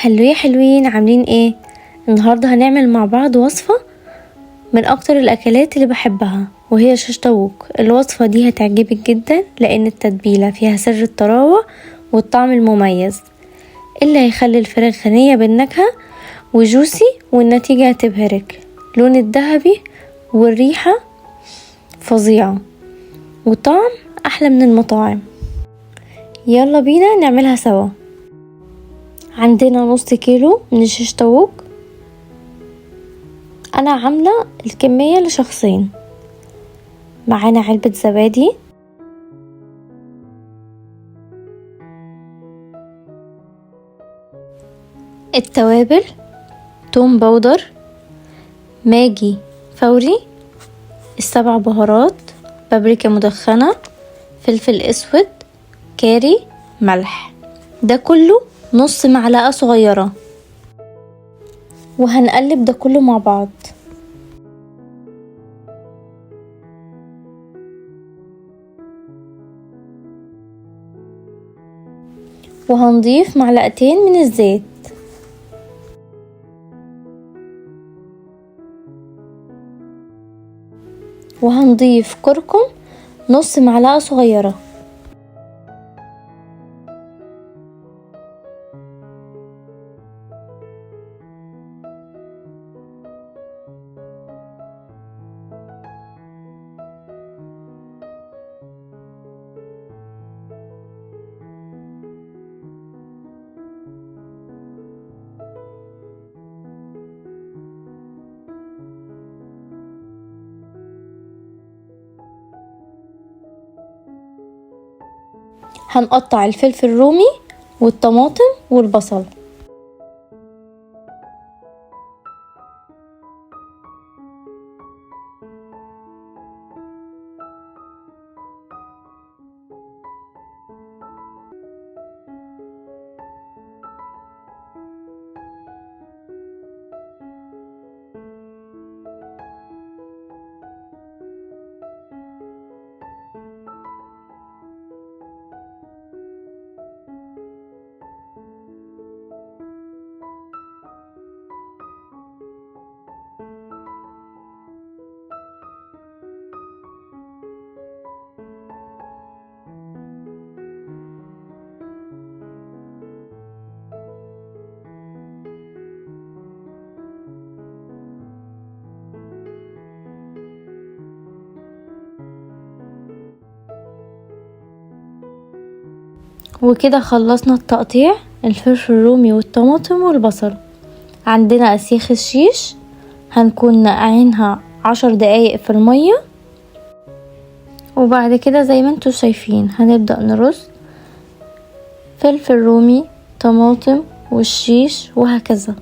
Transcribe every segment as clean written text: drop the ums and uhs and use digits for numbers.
هلو يا حلوين، عاملين ايه؟ النهاردة هنعمل مع بعض وصفة من اكتر الاكلات اللي بحبها، وهي شيش طاووق. الوصفة دي هتعجبك جدا لان التتبيلة فيها سر الطراوة والطعم المميز اللي هيخلي الفراخ غنية بالنكهة وجوسي، والنتيجة هتبهرك. لون الذهبي والريحة فظيعة وطعم احلى من المطاعم. يلا بينا نعملها سوا. عندنا نص كيلو من الشيش طاووق، انا عاملة الكمية لشخصين. معانا علبة زبادي، التوابل: توم باودر، ماجي فوري، السبع بهارات، بابريكا مدخنة، فلفل اسود، كاري، ملح. ده كله نص معلقة صغيرة، وهنقلب ده كله مع بعض. وهنضيف معلقتين من الزيت، وهنضيف كركم نص معلقة صغيرة، هنقطع الفلفل الرومي والطماطم والبصل. وكده خلصنا التقطيع: الفلفل الرومي والطماطم والبصل. عندنا اسياخ الشيش، هنكون نقعينها 10 دقايق في المية. وبعد كده زي ما انتوا شايفين هنبدأ نرص فلفل رومي، طماطم، والشيش، وهكذا.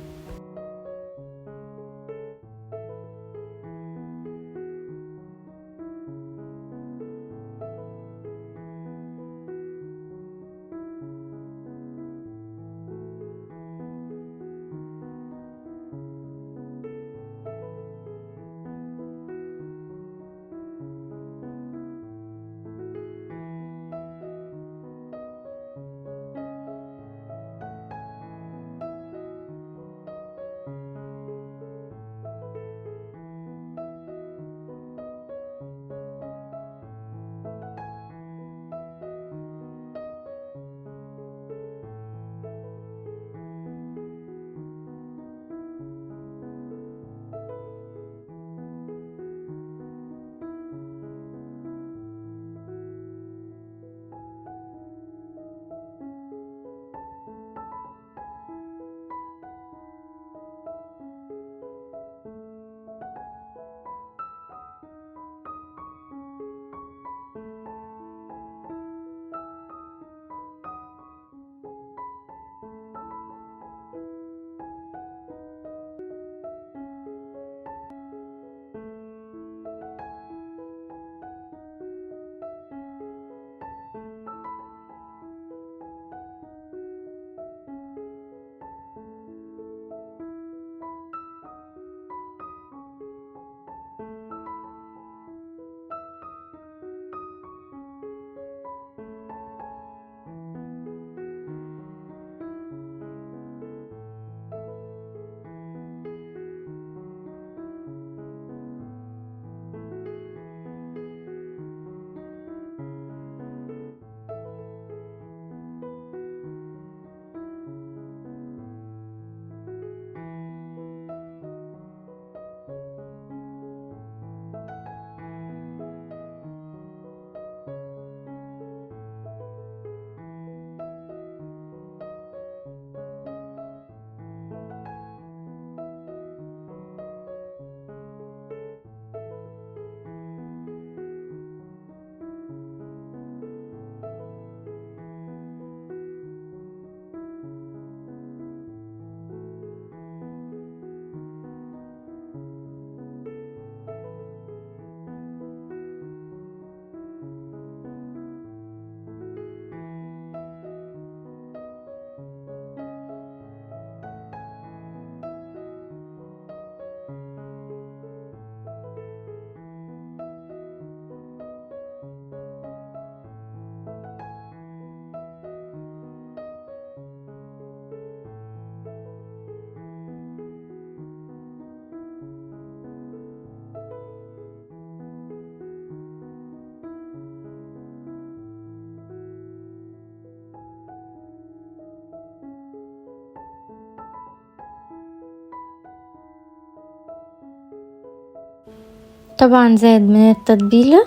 طبعا زاد من التتبيلة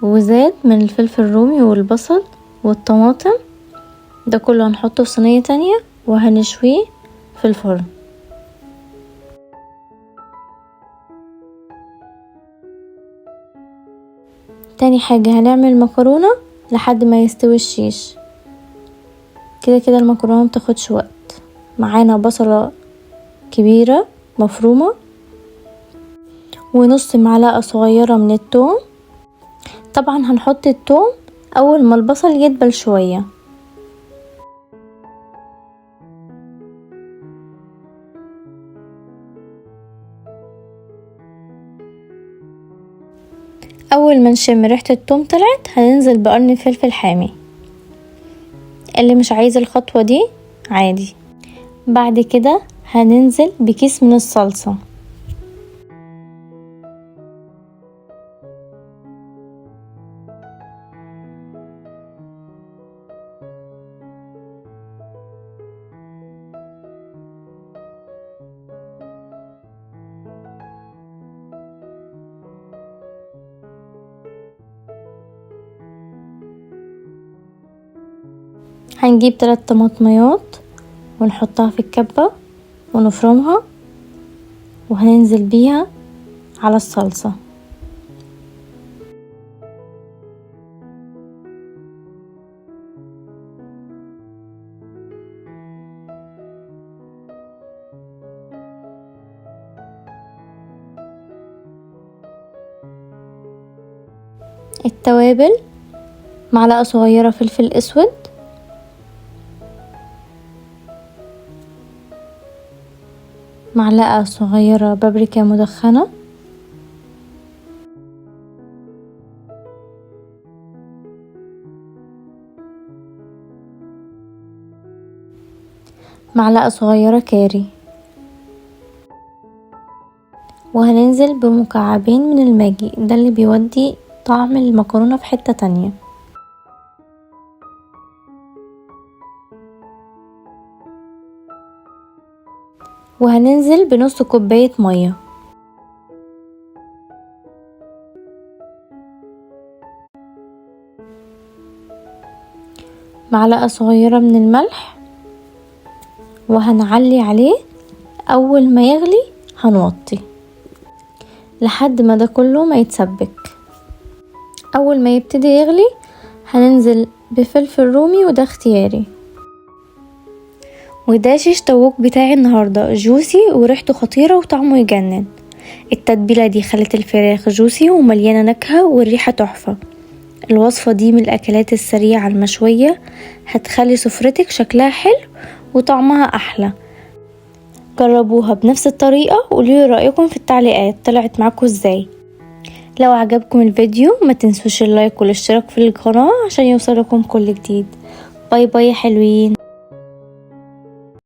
وزاد من الفلفل الرومي والبصل والطماطم، ده كله هنحطه في صينية تانية وهنشويه في الفرن. تاني حاجة هنعمل مكرونة لحد ما يستوي الشيش. كده كده المكرونة متاخدش وقت. معانا بصلة كبيرة مفرومة ونص معلقة صغيرة من الثوم. طبعا هنحط الثوم اول ما البصل يدبل شوية. اول ما نشم ريحة الثوم طلعت هننزل بقرن فلفل حامي. اللي مش عايز الخطوة دي عادي. بعد كده هننزل بكيس من الصلصة. هنجيب 3 طماطميات ونحطها في الكبة ونفرمها وهننزل بيها على الصلصة. التوابل: معلقة صغيرة فلفل اسود، معلقة صغيرة بابريكا مدخنة، معلقة صغيرة كاري، وهننزل بمكعبين من الماجي، ده اللي بيودي طعم المكرونة في حتة تانية. وهننزل بنص كوباية مية. معلقة صغيرة من الملح، وهنعلي عليه. اول ما يغلي هنوطي لحد ما ده كله ما يتسبك. اول ما يبتدي يغلي هننزل بفلفل رومي، وده اختياري. وده شيش طاووق بتاعي النهاردة، جوسي وريحته خطيرة وطعمه يجنن. التتبيلة دي خلت الفراخ جوسي ومليانة نكهة والريحة تحفة. الوصفة دي من الاكلات السريعة المشوية، هتخلي سفرتك شكلها حلو وطعمها احلى. جربوها بنفس الطريقة وقولولي رأيكم في التعليقات طلعت معاكم ازاي. لو عجبكم الفيديو ما تنسوش اللايك والاشتراك في القناة عشان يوصلكم كل جديد. باي باي يا حلوين.